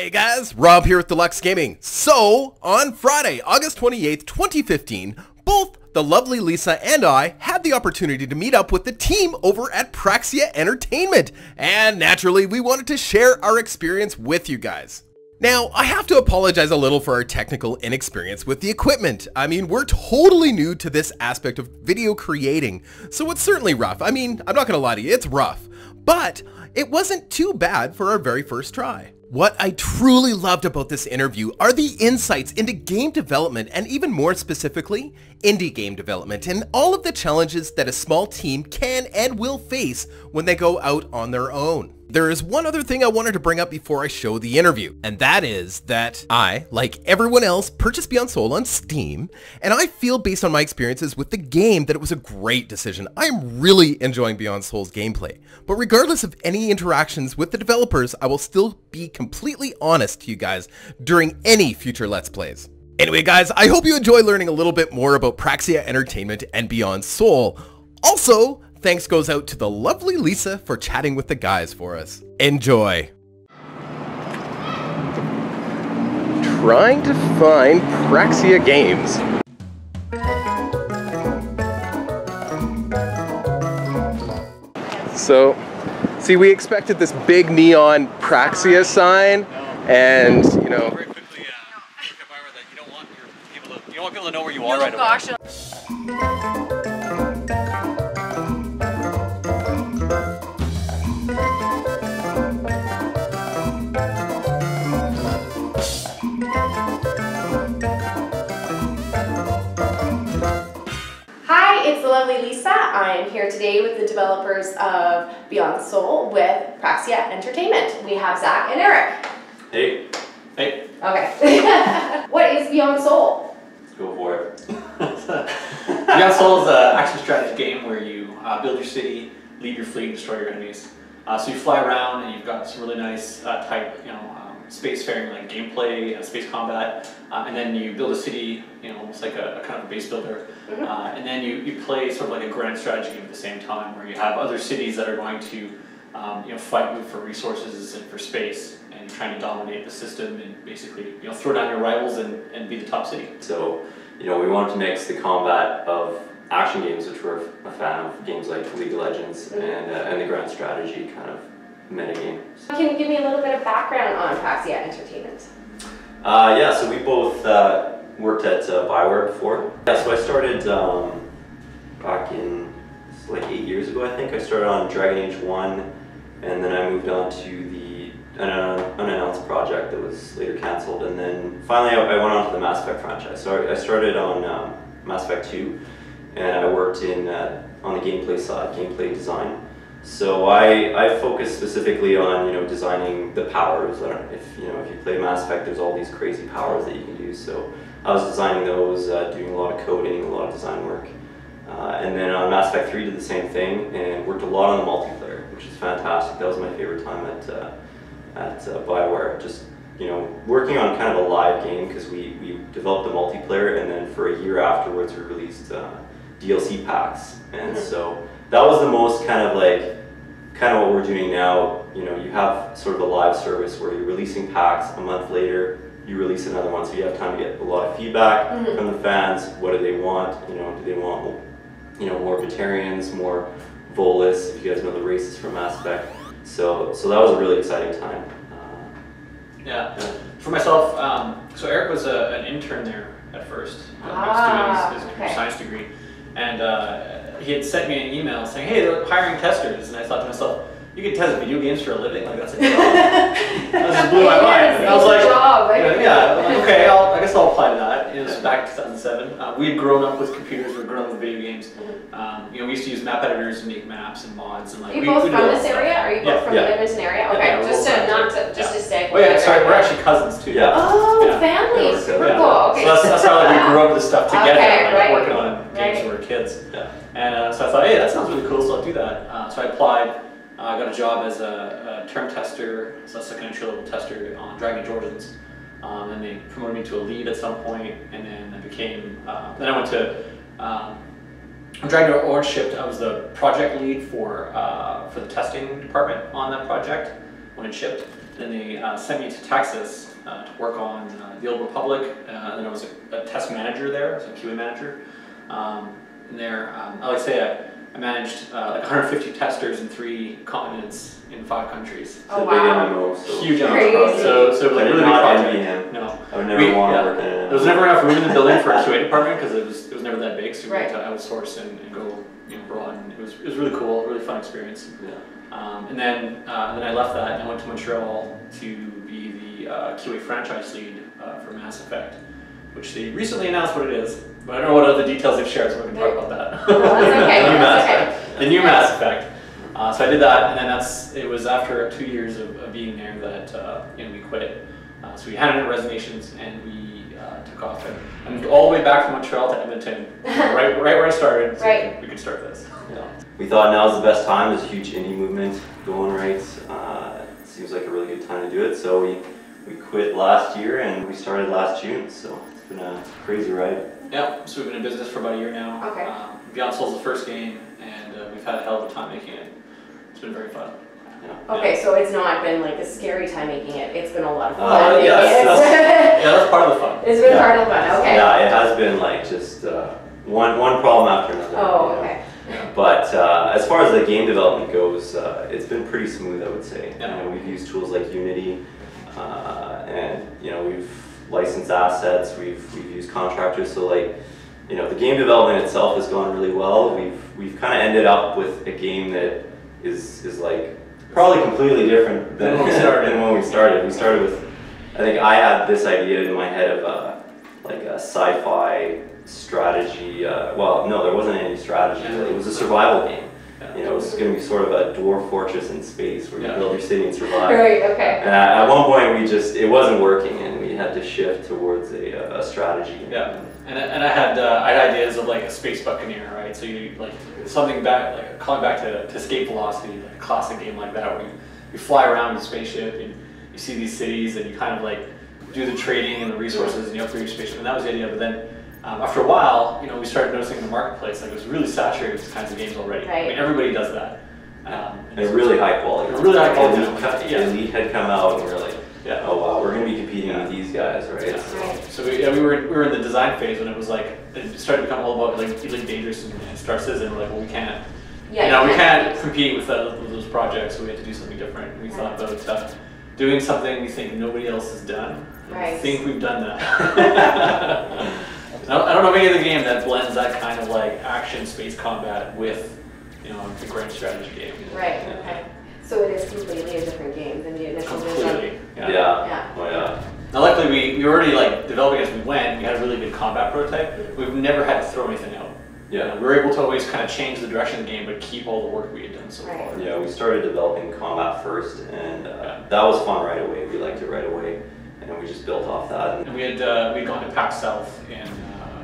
Hey guys, Rob here with Deluks Gaming. So, on Friday, August 28th, 2015, both the lovely Lisa and I had the opportunity to meet up with the team over at Praxia Entertainment, and naturally we wanted to share our experience with you guys. Now, I have to apologize a little for our technical inexperience with the equipment. I mean, we're totally new to this aspect of video creating, so it's certainly rough. I mean, I'm not gonna lie to you, it's rough, but it wasn't too bad for our very first try. What I truly loved about this interview are the insights into game development and even more specifically, indie game development and all of the challenges that a small team can and will face when they go out on their own. There is one other thing I wanted to bring up before I show the interview, and that is that I, like everyone else, purchased Beyond Soul on Steam, and I feel based on my experiences with the game that it was a great decision. I am really enjoying Beyond Soul's gameplay, but regardless of any interactions with the developers, I will still be completely honest to you guys during any future Let's Plays. Anyway guys, I hope you enjoy learning a little bit more about Praxia Entertainment and Beyond Soul. Also, thanks goes out to the lovely Lisa for chatting with the guys for us. Enjoy! Trying to find Praxia games. So, see, we expected this big neon Praxia sign, and you know. Very quickly, that you don't want people to know where you are right away. It's the lovely Lisa. I am here today with the developers of Beyond Soul with Praxia Entertainment. We have Zach and Eric. Hey. Hey. Okay. What is Beyond Soul? Let's go for it. Beyond Soul is an action strategy game where you build your city, lead your fleet, and destroy your enemies. So you fly around and you've got some really nice type, spacefaring like gameplay, space combat, and then you build a city, almost like a kind of a base builder, and then you play sort of like a grand strategy game at the same time, where you have other cities that are going to, fight you for resources and for space, and you're trying to dominate the system and basically, throw down your rivals and be the top city. So, we wanted to mix the combat of action games, which we're a fan of, games like League of Legends, and the grand strategy kind of metagame. Can you give me a little bit of background on Praxia Entertainment? Yeah, so we both worked at Bioware before. Yeah, so I started back in, like 8 years ago, I think. I started on Dragon Age 1, and then I moved on to an unannounced project that was later cancelled, and then finally I went on to the Mass Effect franchise. So I started on Mass Effect 2, and I worked on the gameplay side, gameplay design. So I focus specifically on designing the powers. If you play Mass Effect, there's all these crazy powers that you can use. So I was designing those, doing a lot of coding, a lot of design work, and then on Mass Effect 3 did the same thing and worked a lot on the multiplayer, which is fantastic. That was my favorite time at Bioware. Just working on kind of a live game, because we developed the multiplayer, and then for a year afterwards we released DLC packs, and so that was the most kind of what we're doing now. You have sort of a live service where you're releasing packs. A month later, you release another one, so you have time to get a lot of feedback from the fans. What do they want? Do they want more Batarians, more Volus? If you guys know the races from Mass Effect, so that was a really exciting time. Yeah. For myself, so Eric was an intern there at first, doing his computer science degree, and he had sent me an email saying, "Hey, they're hiring testers," and I thought to myself, "You can test video games for a living? Like, that's a job." That just blew my mind. And I was like, okay, I guess I'll apply to that. It was back in 2007. We had grown up with computers. We had grown up with video games. We used to use map editors to make maps and mods, and Are you both from this area? Are you both from the Edmonton area? Okay, just to stay. Oh yeah, sorry, we're actually cousins too. Yeah. Oh, family, super cool. Okay. So that's how we grew up with this stuff together, working on games when we were kids. Yeah. And so I thought, hey, that sounds really cool, so I'll do that. So I applied. I got a job as a term tester, so that's like an entry-level tester on Dragon Age Origins. And they promoted me to a lead at some point, and then I became. Then I went to. When Dragon Age Orange shipped, I was the project lead for the testing department on that project when it shipped. Then they sent me to Texas to work on the Old Republic, and then I was a test manager there, I was a QA manager. And there, I like to say I managed like 150 testers in 3 continents in 5 countries. Oh wow! Big MMO, so Huge MMO. So like really big project. No, I would never want to work in it. There was never enough room in the building for a QA department because it was never that big. So we right. had to outsource and go abroad. And it was really cool, really fun experience. Yeah. And then I left that and I went to Montreal to be the QA franchise lead for Mass Effect, which they recently announced what it is. But I don't know what other details they've shared, so we can talk about that. No, that's okay. The new Mass Effect. So I did that, and then it was after 2 years of being there that we quit. So we handed in resignations, and we took off and moved all the way back from Montreal to Edmonton, right where I started, so we could start this. Yeah. We thought now's the best time. There's a huge indie movement going right. It seems like a really good time to do it. So we quit last year, and we started last June. So it's been a crazy ride. Yeah, so we've been in business for about a year now. Okay. Beyond Soul's the first game, and we've had a hell of a time making it. It's been very fun. Yeah. Okay, so it's not been like a scary time making it. It's been a lot of fun. That's part of the fun. It's been part of the fun. Okay. Yeah, it has been like just one problem after another. Oh, okay. But as far as the game development goes, it's been pretty smooth, I would say. Yeah. We've used tools like Unity, and we've licensed assets. We've used contractors. So like, the game development itself has gone really well. We've kind of ended up with a game that is like probably completely different than when we started. We started with, I think I had this idea in my head of like a sci-fi strategy. Well, no, there wasn't any strategy. It was a survival game. It was going to be sort of a dwarf fortress in space where you build your city and survive. Right. Okay. And at one point, it wasn't working, and we had to shift towards a strategy. Yeah. And I had ideas of like a space buccaneer, right? So you like something back, like calling back to Escape Velocity, like a classic game like that, where you fly around with a spaceship and you see these cities and you kind of like do the trading and the resources and you upgrade your spaceship, and that was the idea. But then after a while, we started noticing in the marketplace like it was really saturated with these kinds of games already. Right. I mean, everybody does that. And they're really high quality. Really high quality. Elite had come out, and we were like, oh wow, we're going to be competing with these guys, right? Yeah. So we were in the design phase when it was like it started to become all about like Elite Dangerous and Star Citizen. We're like, well, we can't. We can't compete with those projects, so we had to do something different. We thought about doing something we think nobody else has done. Right. I think we've done that. I don't know of any other game that blends that kind of like action space combat with a grand strategy game. Right. Okay. So it is completely a different game than the initial vision. Completely. Yeah. Oh yeah. Now, luckily, we were already like developing as we went. We had a really good combat prototype. We've never had to throw anything out. Yeah. We were able to always kind of change the direction of the game, but keep all the work we had done so far. Yeah, we started developing combat first, and that was fun right away. We liked it right away, and we just built off that. And we'd gone to PAX South in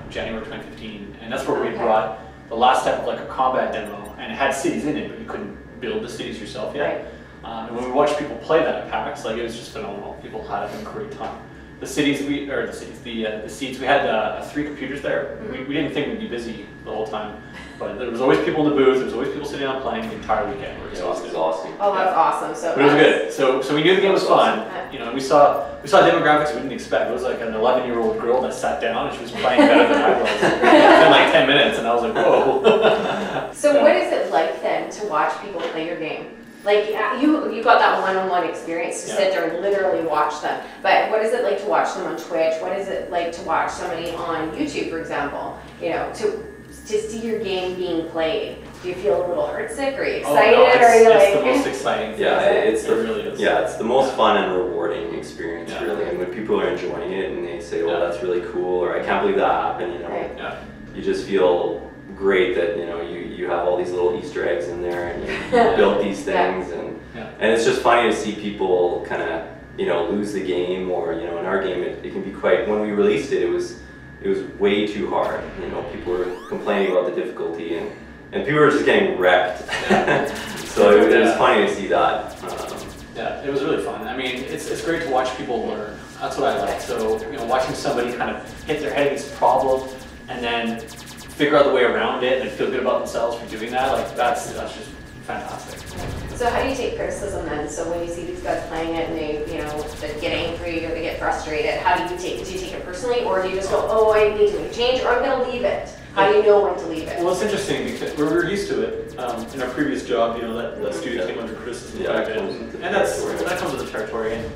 January 2015, and that's where we brought the last step of like a combat demo, and it had cities in it, but you couldn't build the cities yourself yet. Right. And when we watched people play that at PAX, like it was just phenomenal. People had a great time. The seats we had 3 computers there. Mm-hmm. We didn't think we'd be busy the whole time, but there was always people in the booth. There was always people sitting down playing the entire weekend. It was exhausting. Oh, that's awesome. So but it was good. So we knew the game was fun. And we saw demographics we didn't expect. It was like an 11-year-old girl that sat down and she was playing better than I was in like 10 minutes, and I was like, whoa. So what is it like then to watch people play your game? Like you got that one-on-one experience to sit there and literally watch them. But what is it like to watch them on Twitch? What is it like to watch somebody on YouTube, for example? To see your game being played. Do you feel a little heartsick? Or are you excited? Oh, no, or are you it's like? the most exciting thing. Yeah, it really is. Yeah, it's the most fun and rewarding experience, really. And when people are enjoying it and they say, "Oh, that's really cool," or "I can't believe that happened," you just feel great that you have all these little Easter eggs in there, and you built these things, and it's just funny to see people kind of lose the game, or in our game it can be quite. When we released it, it was way too hard. People were complaining about the difficulty, and people were just getting wrecked. So it was funny to see that. Yeah, it was really fun. I mean, it's great to watch people learn. That's what I like. So watching somebody kind of hit their head against a problem and then figure out the way around it and feel good about themselves for doing that, like that's just fantastic. So So how do you take criticism then? So when you see these guys playing it and they, you know, they get angry or they get frustrated, how do you take it? Do you take it personally, or do you just go, oh, I need to make a change, or I'm going to leave it? How do you know when to leave it? Well, it's interesting because we're used to it. In our previous job, you know, that studio came under criticism quite a bit, and that comes with the territory. And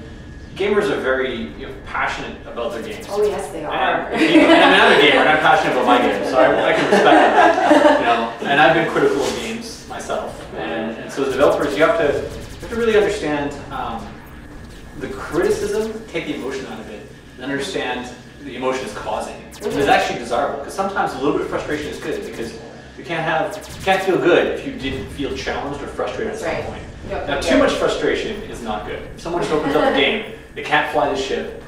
gamers are very passionate about their games. Oh yes, they are. And I'm a gamer, and I'm passionate about my games, so I can respect that. You know, and I've been critical of games myself, and so as developers, you have to really understand the criticism, take the emotion out of it, and understand the emotion is causing. It's actually desirable, because sometimes a little bit of frustration is good, because you can't feel good if you didn't feel challenged or frustrated at some point. Now, too much frustration is not good. If someone just opens up the game, they can't fly the ship,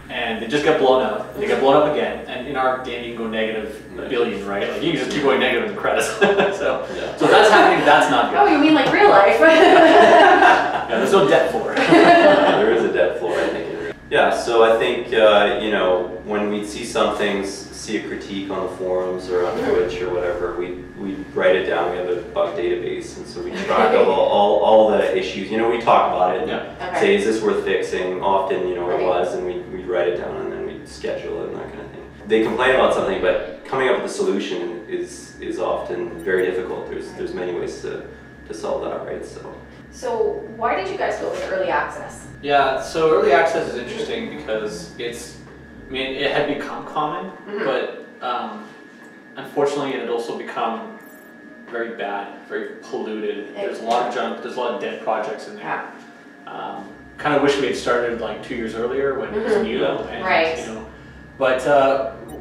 and they just get blown up, and they get blown up again, and in our game you can go negative a billion, right? Like you can just keep going negative in the credits. so if that's happening, that's not good. Oh, you mean like real life? Yeah, there's no debt floor. There is a debt floor, I think. Yeah, so I think, you know, when we see some things, see a critique on the forums or on Twitch or whatever, we write it down. We have a bug database, and so we track all the issues. You know, we talk about it and say, is this worth fixing? Often, you know, it was, and we write it down, and then we schedule it and that kind of thing. They complain about something, but coming up with a solution is often very difficult. There's many ways to solve that, right? So why did you guys go with early access? Yeah, so early access is interesting because it had become common, but unfortunately it had also become very bad, very polluted. There's a lot of junk, there's a lot of dead projects in there. Kind of wish we had started like 2 years earlier when it was new. And, you know, but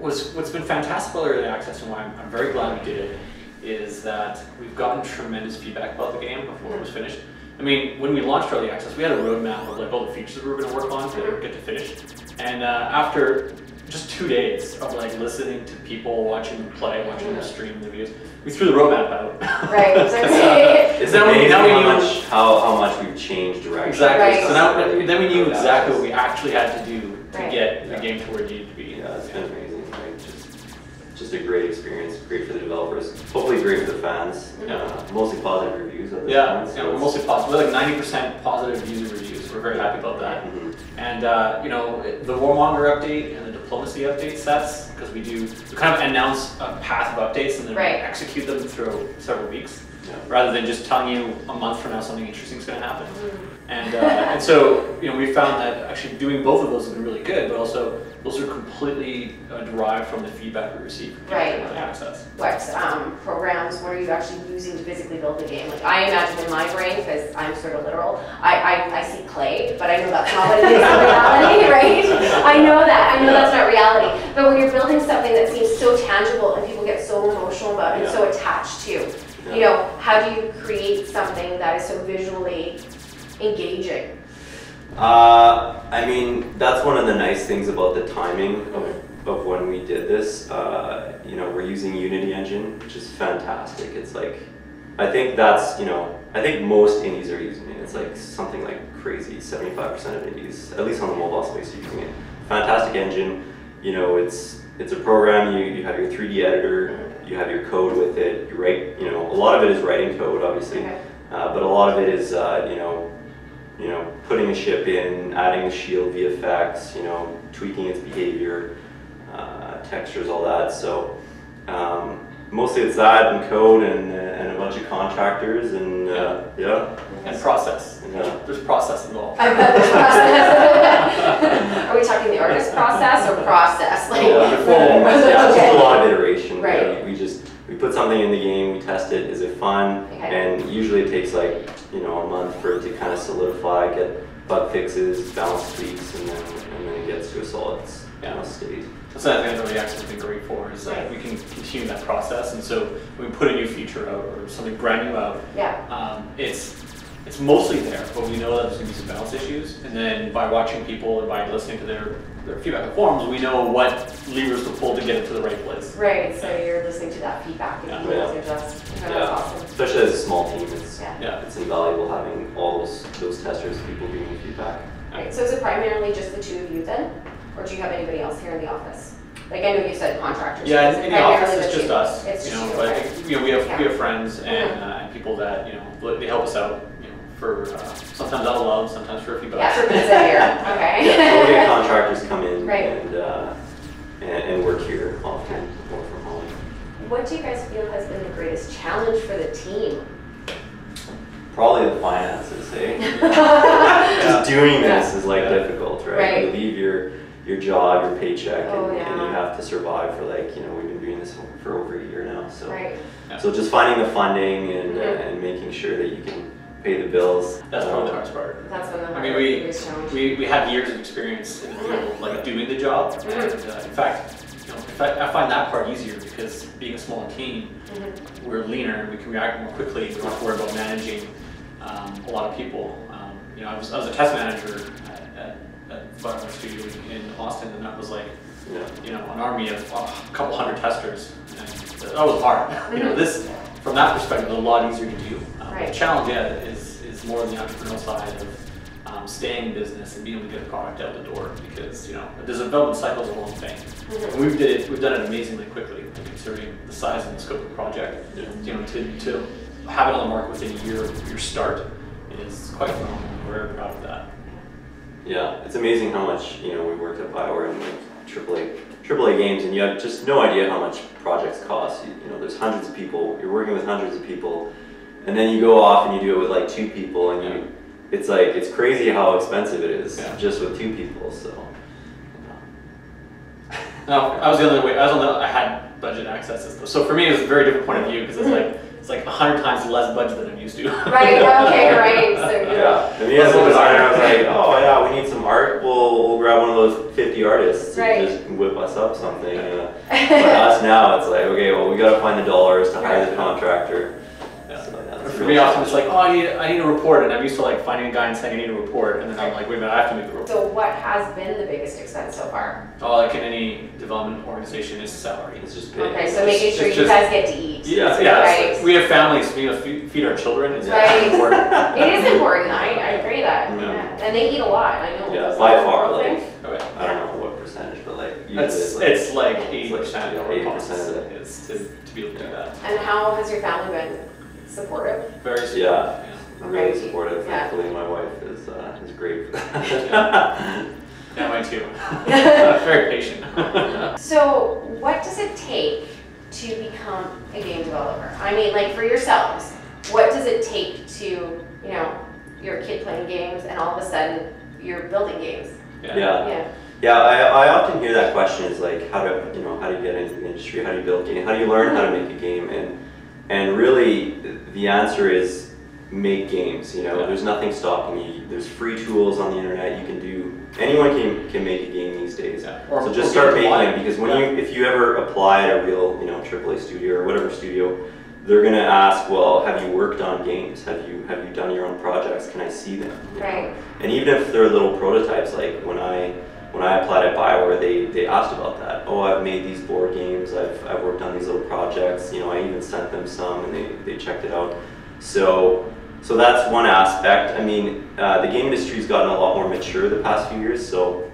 what's been fantastic about early access, and why I'm very glad we did it, is that we've gotten tremendous feedback about the game before it was finished. I mean, when we launched early access, we had a roadmap of like all the features we were going to work on to get to finish. And after just 2 days of like listening to people, watching them play, watching them stream the videos, we threw the roadmap out. Right. It's amazing how much we've changed direction. Exactly. So then we knew exactly what we actually had to do to get the game to where it needed to be. Yeah, it's been amazing. Right? Just a great experience. Great for the developers. Hopefully great for the fans. Mostly positive reviews at this point. So we're mostly positive. We're like 90% positive user reviews. We're very happy about that. And you know, the Warmonger update and the diplomacy update sets, because we kind of announce a path of updates and then we execute them through several weeks, rather than just telling you a month from now something interesting is going to happen. And so you know, we found that actually doing both of those has been really good, but also those are completely derived from the feedback we received from early access. What programs, what are you actually using to physically build the game? Like I imagine in my brain, because I'm sort of literal, I see clay, but I know that's not what it is in reality, right? I know that's not reality. But when you're building something that seems so tangible and people get so emotional about it and so attached to, you know, how do you create something that is so visually engaging? I mean, that's one of the nice things about the timing of when we did this. You know, we're using Unity engine, which is fantastic. It's like, I think that's, you know, I think most indies are using it. It's like something like crazy, 75% of indies, at least on the mobile space, are using it. Fantastic engine. You know, it's a program, you have your 3D editor, you have your code with it, you write, you know, a lot of it is writing code, obviously, but a lot of it is, you know, putting a ship in, adding the shield VFX, you know, tweaking its behavior, textures, all that. So mostly it's that and code and a bunch of contractors and and process. There's process involved. I bet there's process. Are we talking the artist process or process? Like just a lot of iteration. Right. We put something in the game, we test it, is it fun? And usually it takes like, you know, a month for it to kind of solidify, get bug fixes, balance tweaks, and then it gets to a solid state. That's another thing that early access has been great for, is that we can continue that process. And so when we put a new feature out or something brand new out, it's mostly there, but we know that there's going to be some balance issues. And then by watching people and by listening to their feedback in forums, we know what levers to pull to get it to the right place. Right, so you're listening to that feedback and you can adjust. That's awesome. Especially as a small team, it's invaluable having all those testers, people giving you feedback. Right, so is it primarily just the two of you then? Or do you have anybody else here in the office? Like I know you said contractors. Yeah, in the office it's just us. It's you know, just but you know, we have friends and people that, you know, they help us out, you know, for sometimes out of love, sometimes for a few bucks. Yeah, for pizza here. Okay. Yeah, so we'll get contractors come in Right. and work here often, work from home. What do you guys feel has been the greatest challenge for the team? Probably the finances, eh? Just doing this is like difficult, right? You leave your job, your paycheck, and you have to survive for like, you know, we've been doing this for over a year now, so. So just finding the funding and making sure that you can pay the bills. That's probably the hardest part. That's one of the hardest challenge. We have years of experience in the field, like doing the job, and in fact, you know, I find that part easier because being a small team, we're leaner, we can react more quickly, we don't have to worry about managing a lot of people. You know, I was a test manager at Fagnan Studio in Austin, and that was like, you know, an army of a couple hundred testers, and that was hard. You know, this, from that perspective, is a lot easier to do. The challenge, is more on the entrepreneurial side of staying in business and being able to get a product out the door, because, you know, the development cycle is a long thing. And we've done it amazingly quickly, considering the size and the scope of the project. You know, to have it on the market within a year of your start is quite phenomenal. We're very proud of that. Yeah, it's amazing how much, you know, we worked at Bioware and like AAA games, and you have just no idea how much projects cost. You know, there's hundreds of people, you're working with hundreds of people, and then you go off and you do it with like 2 people, and it's like, it's crazy how expensive it is just with 2 people, so. No, I was the other way. I had budget access, so for me it was a very different point of view, because it's like 100 times less budget than I'm used to. Right. Okay. Right. So I mean, as a designer, I was like, oh yeah, we need some art. We'll grab one of those 50 artists to just whip us up something. But us now, it's like, okay, well, we got to find the dollars to hire the contractor. For me, often it's like, oh, I need a report, and I'm used to like finding a guy and saying I need a report, and then I'm like, wait a minute, I have to make the report. So what has been the biggest expense so far? Oh, like in any development organization, is salary. It's just pay. Okay, so making sure you guys get to eat. Yeah. We have families, we feed our children. It's important. It is important. I agree that. And they eat a lot. I know. Yeah, by far, like I don't know what percentage, but like it's like 80% of our costs of it is to be able to do that. And how has your family been? Supportive? Very supportive. Really supportive. Thankfully, my wife is great for that. Yeah, mine too. Very patient. So, what does it take to become a game developer? I mean, like for yourselves, what does it take to, you know, you're a kid playing games and all of a sudden you're building games? Yeah, I often hear that question is like, how do you get into the industry? How do you build games? How do you learn how to make a game? And really, the answer is make games. You know, there's nothing stopping you. There's free tools on the internet. You can do. Anyone can make a game these days. So just start making it, because if you ever apply at a real, you know, AAA studio or whatever studio, they're gonna ask, well, have you worked on games? Have you done your own projects? Can I see them? Right. And even if they're little prototypes, like when I applied at Bioware, they asked about that. Oh, I've made these board games, I've worked on these little projects, you know, I even sent them some and they checked it out. So that's one aspect. I mean, the game industry's gotten a lot more mature the past few years, so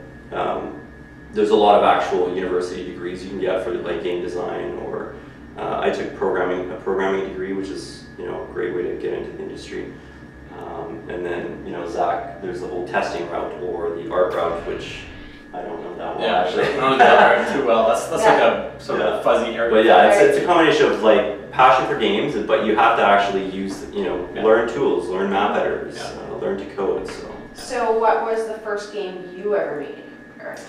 there's a lot of actual university degrees you can get for like game design, or I took a programming degree, which is, you know, a great way to get into the industry. And then, you know, Zach, there's the whole testing route or the art route, which I don't know that well, actually. I don't know that art too well. That's like a sort of a fuzzy area. But yeah, it's a combination of like passion for games, but you have to actually use, you know, learn tools, learn map editors, learn to code. So what was the first game you ever made, Eric?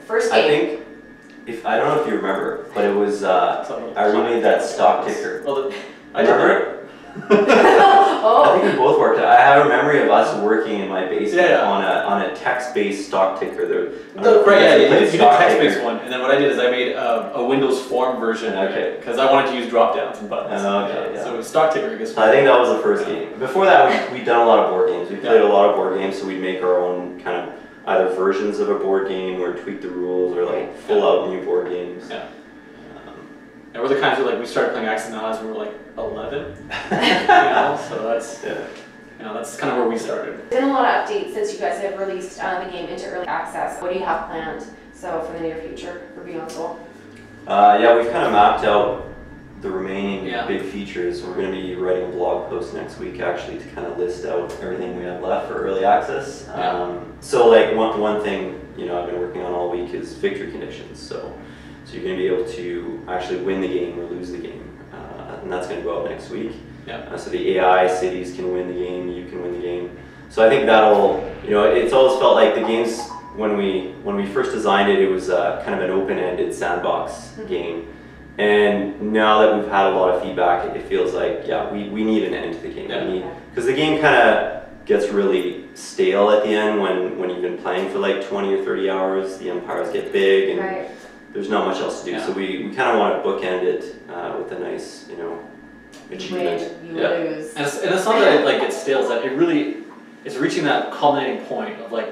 First game? I think, I don't know if you remember, but it was, I remade that stock ticker. Well, I remember it. I think we both worked. I have a memory of us working in my basement on a text-based stock ticker. You did text-based one, and then what I did is I made a Windows form version, because I wanted to use drop-downs and buttons. So it was stock ticker, I guess. So I think that was the first game. Before that, we'd done a lot of board games. We played a lot of board games, so we'd make our own kind of either versions of a board game or tweak the rules, or like full-out new board games. And we're the kinds of like, we started playing Axis and Allies when we were like 11, you know, so that's, you know, that's kind of where we started. There's been a lot of updates since you guys have released the game into early access. What do you have planned, so for the near future for Beyond Soul? Yeah, we've kind of mapped out the remaining big features. We're going to be writing a blog post next week actually to kind of list out everything we have left for early access. So like one thing I've been working on all week is victory conditions. So you're going to be able to actually win the game or lose the game, and that's going to go out next week. So the AI cities can win the game, you can win the game. So I think that'll, it's always felt like the games, when we first designed it, it was kind of an open-ended sandbox game. And now that we've had a lot of feedback, it feels like, we need an end to the game. Because the game kind of gets really stale at the end when you've been playing for like 20 or 30 hours, the empires get big, and there's not much else to do. So we kind of want to bookend it with a nice, achievement. You lose. And it's not that it like gets stale, it's that it's reaching that culminating point of like,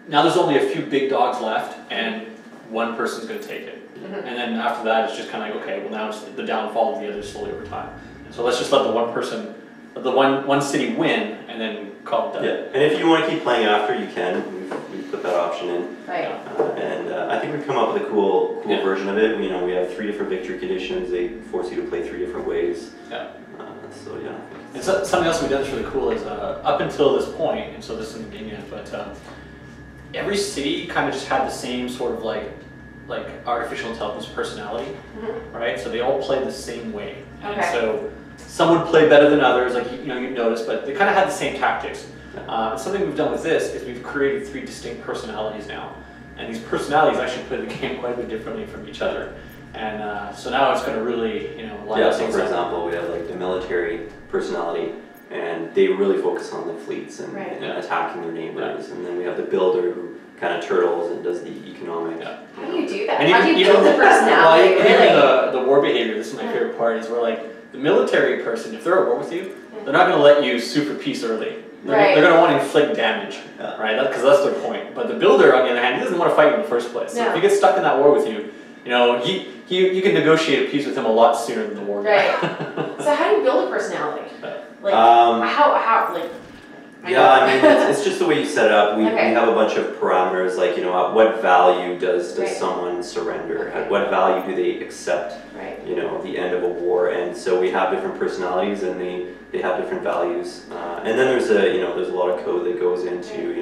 now there's only a few big dogs left and one person's going to take it. And then after that it's just kind of like, okay, well now it's the downfall of the others slowly over time. So let's just let the one person, the one city win and then call it done. And if you want to keep playing after, you can. We've put that option in. And I think we've come up with a cool version of it. We have 3 different victory conditions. They force you to play 3 different ways. And so, something else we've done that's really cool is up until this point, and so this isn't the game yet, but every city kind of just had the same sort of like artificial intelligence personality, right? So they all played the same way. And so some would play better than others, like you'd notice, but they kind of had the same tactics. Something we've done with this is we've created 3 distinct personalities now, and these personalities actually play the game quite a bit differently from each other. And so now it's going to really, line up so things for up. example, we have like the military personality, and they really focus on the fleets and attacking their neighbors. And then we have the builder who kind of turtles and does the economic. How do you do that? How do you build the personality? Even the war behavior, this is my favorite part, is where like the military person, if they're at war with you, they're not going to let you sue for peace early. They're going to want to inflict damage, right? Because that's their point. But the builder, on the other hand, he doesn't want to fight you in the first place. So if he gets stuck in that war with you, you can negotiate a peace with him a lot sooner than the war. Right. So how do you build a personality? Like it's just the way you set it up. We have a bunch of parameters, like at what value does someone surrender? At what value do they accept? The end of a war, and so we have different personalities, and they have different values. And then there's a lot of code that goes into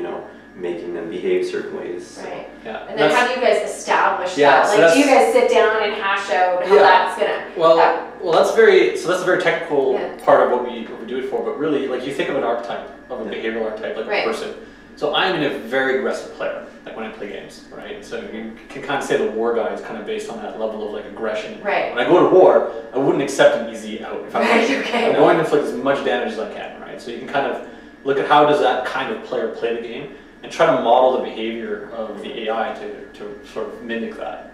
making them behave certain ways. So. And then how do you guys establish that? Like, do you guys sit down and hash out how that's gonna? Well, that's a very technical part of what we do it for. But really, like you think of an archetype, of a behavioral archetype, like a person. So I'm a very aggressive player, like when I play games, right? So you can kind of say the war guy is kind of based on that level of like aggression. When I go to war, I wouldn't accept an easy out. If I'm going to inflict as much damage as I can, right? So you can kind of look at how does that kind of player play the game, and try to model the behavior of the AI to sort of mimic that.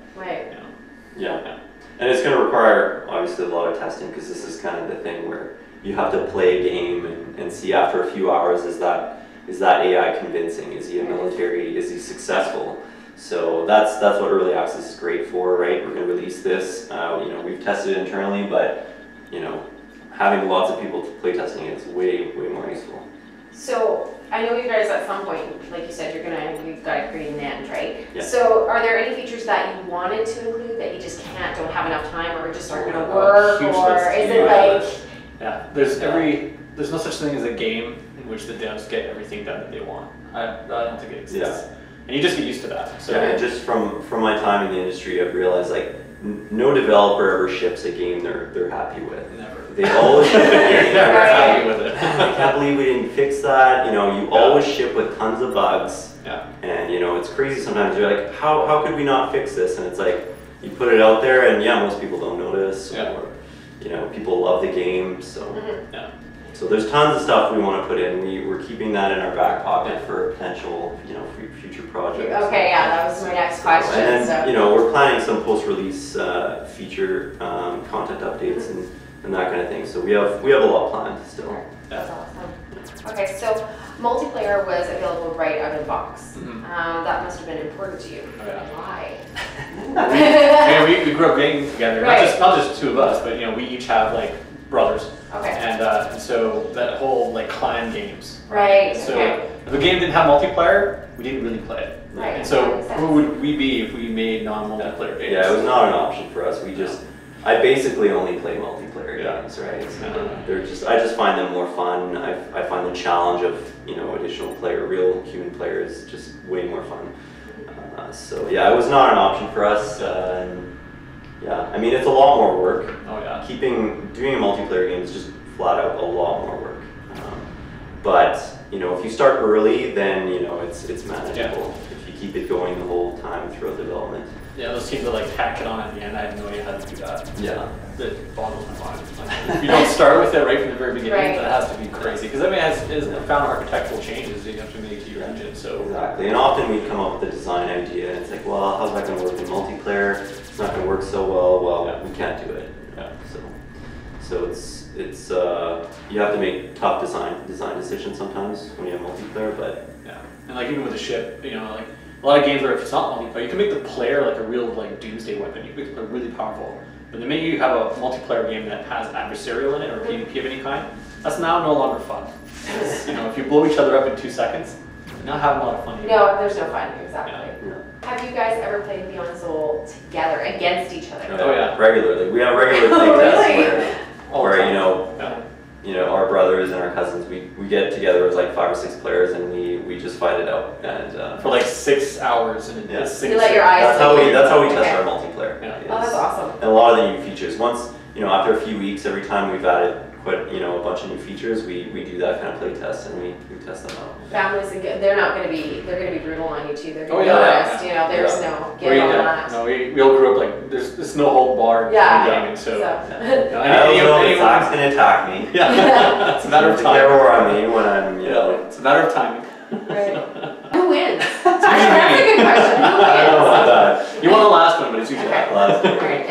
And it's going to require obviously a lot of testing, because this is kind of the thing where you have to play a game and see after a few hours, is that AI convincing? Is he a military? Is he successful? So that's what early access is great for, right? We're going to release this. We've tested it internally, but having lots of people play testing it is way more useful. So I know you guys at some point, like you said, you've got to create an end, right? So are there any features that you wanted to include that you just don't have enough time, or just aren't going to work, or is it like? There's no such thing as a game in which the devs get everything done that they want. I don't think it exists. And you just get used to that. So just from my time in the industry, I've realized like no developer ever ships a game they're happy with. Never. They always ship a game they're happy with it. I can't believe we didn't fix that. You always ship with tons of bugs. And it's crazy sometimes. You're like, how could we not fix this? And it's like you put it out there, and most people don't notice, or people love the game. So so there's tons of stuff we want to put in. We're keeping that in our back pocket for potential future projects. Okay, that was my next question. And then we're planning some post-release feature content updates and that kind of thing. So we have a lot planned still. That's awesome. Okay, so multiplayer was available right out of the box. That must have been important to you. Why? We grew up gaming together. Not just two of us, but we each have like brothers. And so that whole like clan games. So if a game didn't have multiplayer, we didn't really play it. And so who would we be if we made non-multiplayer games? It was not an option for us. We just I basically only play multiplayer games, right? I just find them more fun. I find the challenge of, you know, additional real human players just way more fun. So yeah, it was not an option for us. Yeah, I mean, it's a lot more work. Oh yeah. Doing a multiplayer game is just flat out a lot more work. But you know, if you start early, then you know it's manageable. If you keep it going the whole time throughout development. Yeah, those teams that like tack it on at the end, I have no idea how to do that. Yeah. That boggles my mind. If you don't start with it right from the very beginning, Right. that has to be crazy. Because I mean, it's found architectural changes that you have to make to your engine. So Exactly, and often we come up with a design idea, and it's like, well, how's that going to work in multiplayer? It's not going to work so well. Well, we can't do it. Yeah. So it's you have to make tough design decisions sometimes when you have multiplayer, but yeah, and like even with the ship, you know, like a lot of games where if it's not multiplayer, you can make the player like a real like doomsday weapon. You can make it really powerful. But the minute you have a multiplayer game that has adversarial in it or PvP of any kind, that's now no longer fun. You know, if you blow each other up in 2 seconds, you're not having a lot of fun. No, there's no fun, exactly. yeah. Have you guys ever played Beyond Soul together against each other? Oh, yeah. Regularly. We have regular play Oh, tests really? where time. you know, our brothers and our cousins, we get together as like 5 or 6 players and we just fight it out. And For like 6 hours and Yeah. You let your eyes that's how we test Okay. our multiplayer. Yeah. Oh, that's awesome. And a lot of the new features. Once, you know, after a few weeks, every time we've added you know, a bunch of new features, we do that kind of play test and we test them out. Families, they're gonna be brutal on you too. They're Oh, gonna be yeah. honest, you know, there's no We, getting on that. no, we all grew up like there's no hold bar Yeah. in gaming, so you know, I don't know if anyone- Zach's going to attack me. yeah, it's a matter of Be time. careful where I mean when I'm, you know. It's a matter of timing. Right. Who wins? Actually, that's a good question. Who I don't know wins? about that. You won the last one, but it's usually Okay. Last one. Right.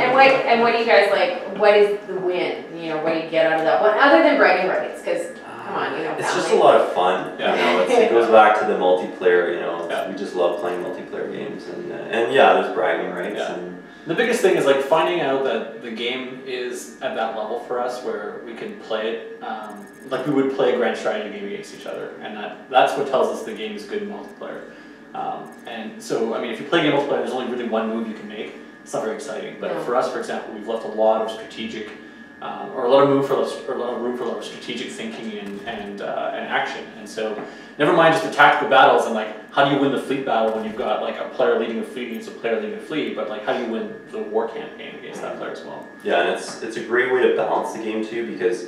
And what do you guys like? What is the win? You know, what do you get out of that one? Other than bragging rights, because come on, you know. It's just a family. lot of fun. Yeah. You know, it goes back to the multiplayer. You know, Yeah. we just love playing multiplayer games, and yeah, there's bragging rights. Yeah. And The biggest thing is like finding out that the game is at that level for us where we can play it like we would play a grand strategy game against each other, and that's what tells us the game is good in multiplayer. And so, I mean, if you play game multiplayer, there's only really one move you can make. It's not very exciting. But No. for us, for example, we've left a lot of strategic, or a lot of room for a lot of strategic thinking and action. And so, never mind just the tactical battles and like how do you win the fleet battle when you've got like a player leading a fleet against a player leading a fleet, but like how do you win the war campaign against that player as well? yeah, and it's a great way to balance the game too, because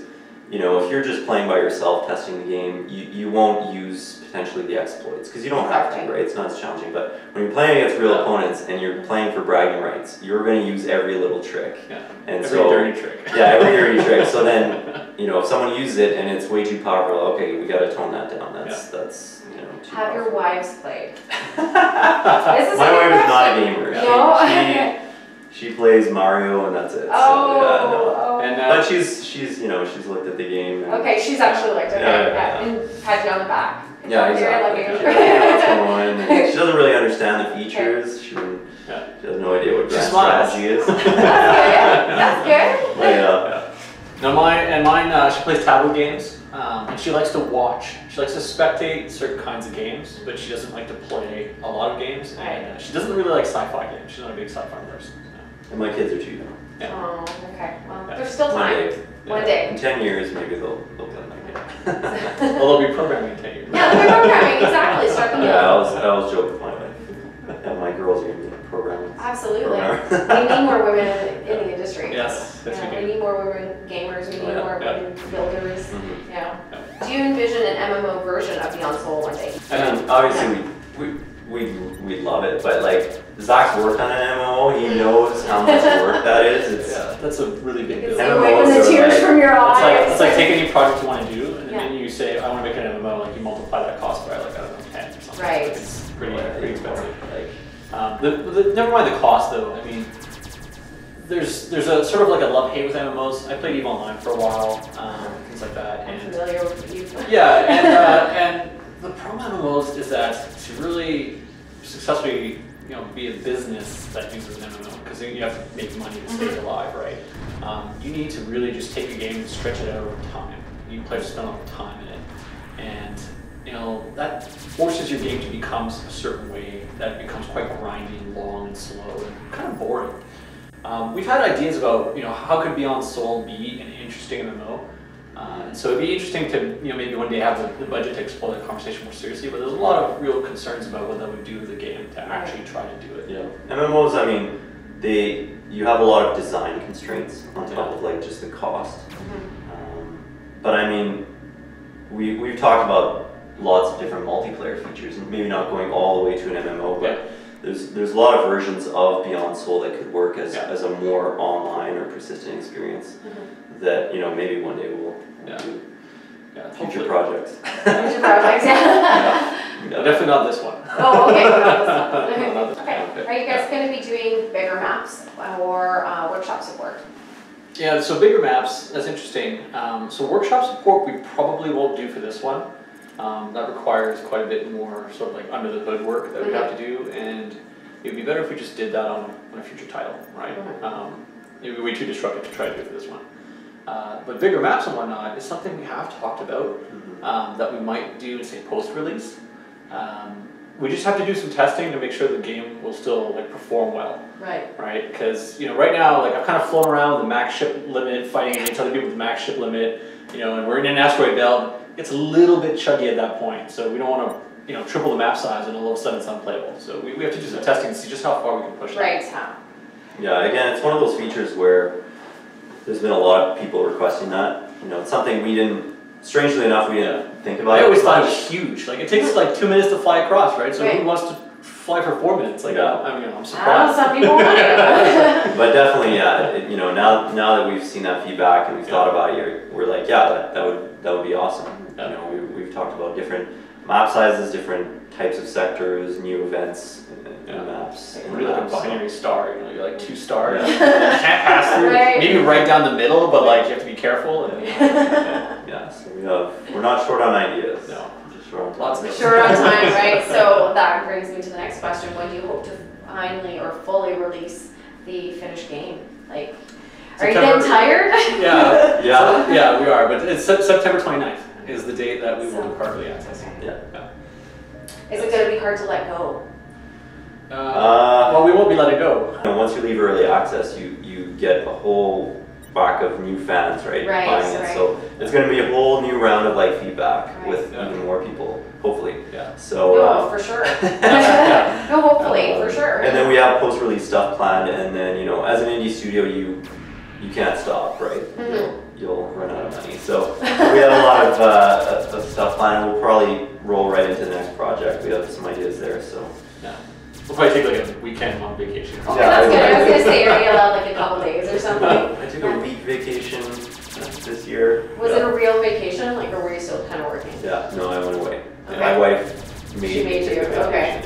you know, if you're just playing by yourself, testing the game, you won't use potentially the exploits, because you don't have to, right? It's not as challenging. But when you're playing against real opponents and you're playing for bragging rights, you're going to use every little trick. Yeah. And Every so, dirty trick. Yeah, every dirty trick. So then, you know, if someone uses it and it's way too powerful, okay, we got to tone that down. That's you know, too Have your powerful. wives played? My wife is not a gamer. No. She plays Mario and that's it. Oh, So, yeah, no. oh. And But she's you know, she's looked at the game. And, Okay, she's actually like, okay, Yeah. and pat you on the back. Yeah, Here, I love exactly. you. She doesn't know what's going on. And she doesn't really understand the features. She has no idea what She grand smiles. strategy is. That's good. But, yeah. Now mine, she plays tablet games, and she likes to watch. She likes to spectate certain kinds of games, but she doesn't like to play a lot of games. And she doesn't really like sci-fi games. She's not a big sci-fi person. And my kids are too young. Yeah. Oh, okay. Well, Yeah. there's still One time. day. One In day. 10 years, maybe they'll play my game. Although we'll be programming in 10 years. Yeah, the programming, exactly. Start the Yeah, I middle. was joking with my wife. And my girls are going to be programming. Absolutely. Programmer. We need more women in the industry. Yes, yes Yeah, we we do. need more women gamers. We need Yeah, more yeah. women builders. Mhm. Yeah. Do you envision an MMO version of Beyond Soul one day? I mean, obviously, we love it, but like, Zach's worked on an MMO, he knows how much work that is. It's Yeah, that's a really big You deal. can see MMOs wiping the are tears like- from your eyes. It's like take any project you want to do, and Yeah. then you say, I want to make an MMO, like you multiply that cost by like, I don't know, 10 or something. Right. Like, it's pretty expensive. Like, Never mind the cost though, I mean, there's a sort of like a love-hate with MMOs. I played EVE Online for a while, things like that. I'm And familiar with you. yeah, and the problem with MMOs is that to really successfully, you know, be a business that uses an MMO, because you have to make money to stay alive, right? You need to really just take a game and stretch it out over time. You play to spend a lot of time in it, and you know that forces your game to become a certain way that it becomes quite grindy and long and slow and kind of boring. We've had ideas about, how could Beyond Soul be an interesting MMO. So it'd be interesting to, maybe one day have the budget to explore that conversation more seriously, but there's a lot of real concerns about what that would do to the game to actually try to do it. Yeah. MMOs, I mean, you have a lot of design constraints on top of like just the cost. But I mean, we've talked about lots of different multiplayer features, and maybe not going all the way to an MMO, but there's a lot of versions of Beyond Soul that could work as a more online or persistent experience that maybe one day we'll do. Future projects. Future projects, Definitely not this one. Oh, okay. Not this one. Okay. Are you guys going to be doing bigger maps or workshop support? Yeah, so bigger maps, that's interesting. So workshop support we probably won't do for this one. That requires quite a bit more sort of like under the hood work that we have to do, and it would be better if we just did that on a future title, right? It would be way too disruptive to try to do for this one. But bigger maps and whatnot is something we have talked about that we might do in, say, post-release. We just have to do some testing to make sure the game will still like perform well. Right? Because right now, like I've kind of flown around with the max ship limit, fighting against other people with the max ship limit. And we're in an asteroid belt. It's a little bit chuggy at that point, so we don't want to triple the map size and all of a sudden it's unplayable. So we have to do some testing to see just how far we can push that. Yeah. Again, it's one of those features where there's been a lot of people requesting that. It's something we didn't. Strangely enough, we didn't think about it. I always thought it was huge. Like it takes like 2 minutes to fly across, right? So who wants to fly for 4 minutes? Like I'm surprised. Some people want it. But definitely, now that we've seen that feedback and we've thought about it, we're like, that would be awesome. We've talked about different map sizes, different types of sectors, new events, and maps. Really like a binary star. You're like 2 stars. You can't pass through. Maybe right down the middle, but like you have to be careful. And, so we're not short on ideas. No. Short on time. Lots of Short on time, right? So that brings me to the next question. When do you hope to finally or fully release the finished game? Like, are you getting tired? Yeah, we are. But it's September 29th is the date that we will depart early access. Is it going to be hard to let go? Well, we won't be letting go. Once you leave early access, you get a whole whack of new fans, right? Buying it. So it's going to be a whole new round of like feedback with even more people, hopefully. So no, for sure. No, hopefully, for sure. And then we have post-release stuff planned, and then as an indie studio, you can't stop, right? You'll run out of money. So we have a lot of stuff planned. We'll probably roll right into the next project. We have some ideas there. So we'll probably take like a weekend on vacation. Okay, that's good. I was going to say, are you allowed like a couple days or something? I took a week vacation this year. Was it a real vacation, like, or were you still kind of working? Yeah, no, I went away. Okay. My wife made you. Okay.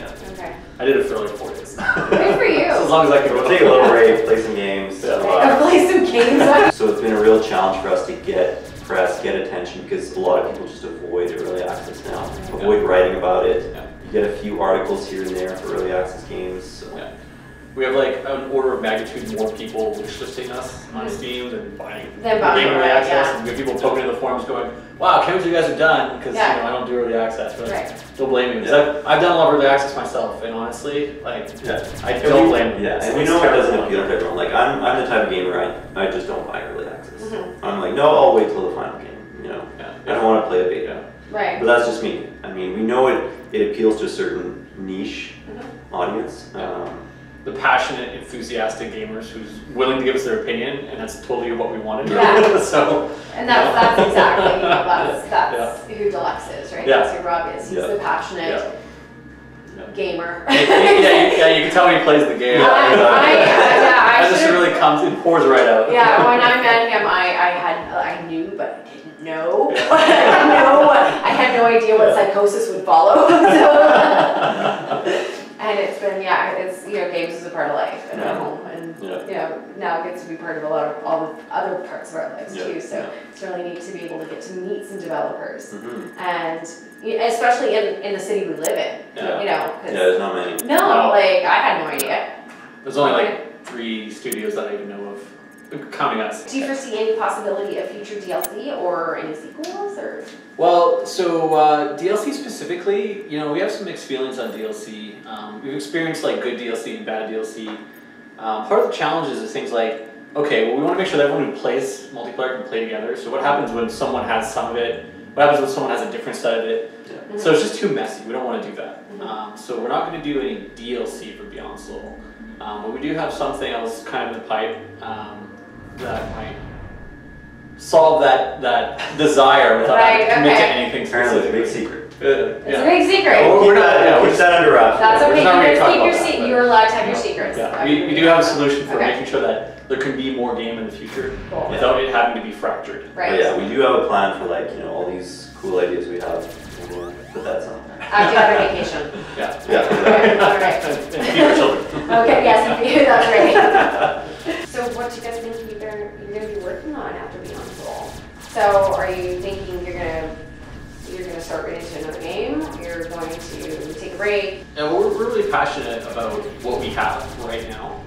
I did it for like 4 days. Good for you. So as long as I can take a little break, play some games. Play some games. So it's been a real challenge for us to get press, get attention, because a lot of people just avoid early access now. Avoid writing about it. You get a few articles here and there for early access games. So. We have like an order of magnitude more people wishlisting us on Steam than buying game buying early access. And we have people poking in the forums going, "Wow, can't believe you guys are done," because I don't do early access. But don't blame me, because I've done a lot of early access myself, and honestly, like I don't blame them. And we know it doesn't appeal to everyone. Like I'm the type of gamer I just don't buy early access. I'm like, no, I'll wait till the final game. I don't want to play a beta. But that's just me. I mean, we know it appeals to a certain niche audience. The passionate, enthusiastic gamers who's willing to give us their opinion, and that's totally what we want to do. So, and that's exactly that's who Deluks is, right? That's who Rob is. He's the passionate gamer. You can tell when he plays the game. That just really comes and pours right out. Yeah, when I met him, I knew, but I didn't know. I had no idea what psychosis would follow. And it's been, games is a part of life and at home, and now it gets to be part of all the other parts of our lives too. So it's really neat to be able to get to meet some developers, and especially in the city we live in. There's not many. No, like I had no idea. There's only like 3 studios that I even know of. Counting us. Do you foresee any possibility of future DLC or any sequels, or? Well, so DLC specifically, we have some mixed feelings on DLC. We've experienced like good DLC and bad DLC. Part of the challenge is things like, okay, well, we want to make sure that everyone who plays multiplayer can play together. So what happens when someone has some of it? What happens when someone has a different set of it? Yeah. So it's just too messy. We don't want to do that. So we're not going to do any DLC for Beyond Soul. But we do have something else kind of in the pipe that might solve that desire without having to commit to anything specific. Apparently it's a big secret. It's a big secret. We're not, keep that under wraps. That's okay. Keep your secret. You're allowed to have your secrets. Yeah. We do have a solution for making sure that there can be more game in the future without it having to be fractured. Right. But yeah, we do have a plan for like, you know, all these cool ideas we have. But that's not. After you have a vacation. Yeah. All right. And feed your children. Okay. Yes, that's right. So what do you guys think you're going to be working on after Beyond Soul? So are you thinking you're going to start right into another game? You're going to take a break? And we're really passionate about what we have right now.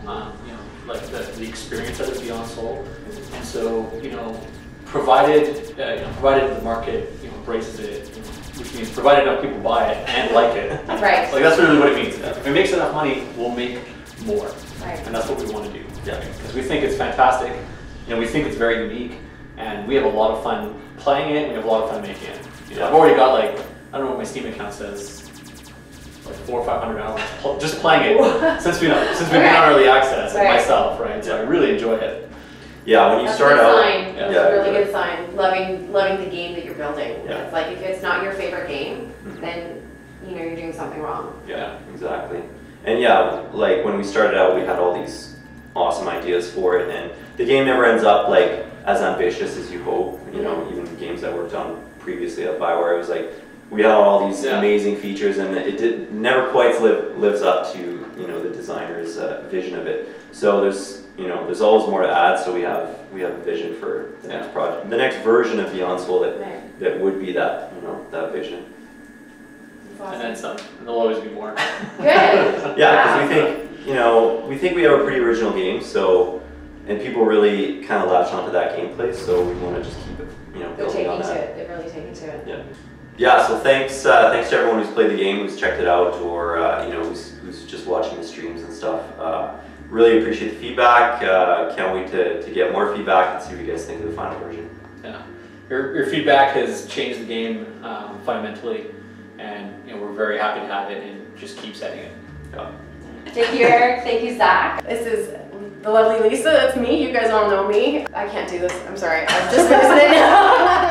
You know, like the experience of Beyond Soul. And so, you know, provided the market, you know, embraces it, you know, which means provided enough people buy it and like it. Right. Like that's really what it means. If it makes enough money, we'll make more. Right. And that's what we want to do. Yeah. Because we think it's fantastic. You know, we think it's very unique, and we have a lot of fun playing it. We have a lot of fun making it. You know, I've already got like, I don't know what my Steam account says, like 400 or 500 hours just playing it since we've been on early access myself, right? So I really enjoy it. Yeah, when you start out, that's a really good sign. Loving the game that you're building. Yeah. It's like if it's not your favorite game, then you know you're doing something wrong. Yeah, exactly. And yeah, like when we started out, we had all these awesome ideas for it, and the game never ends up like as ambitious as you hope. You know, even games that worked on previously at Bioware, it was like we had all these amazing features, and it never quite lives up to, you know, the designer's vision of it. So there's always more to add. So we have a vision for the next project, the next version of Beyond Soul that would be that, you know, that vision. Awesome. And then some. And there'll always be more. Good. Yeah, because we think we have a pretty original game. So, and people really kind of latch onto that gameplay. So we want to just keep it, you know, building on that. They're really taking to it. Yeah. Yeah. So thanks to everyone who's played the game, who's checked it out, or you know, who's just watching the streams and stuff. Really appreciate the feedback. Can't wait to get more feedback and see what you guys think of the final version. Yeah, your feedback has changed the game fundamentally, and you know, we're very happy to have it and just keep setting it. Yeah. Thank you, Eric. Thank you, Zach. This is the lovely Lisa. That's me. You guys all know me. I can't do this. I'm sorry. I'm just finishing it now.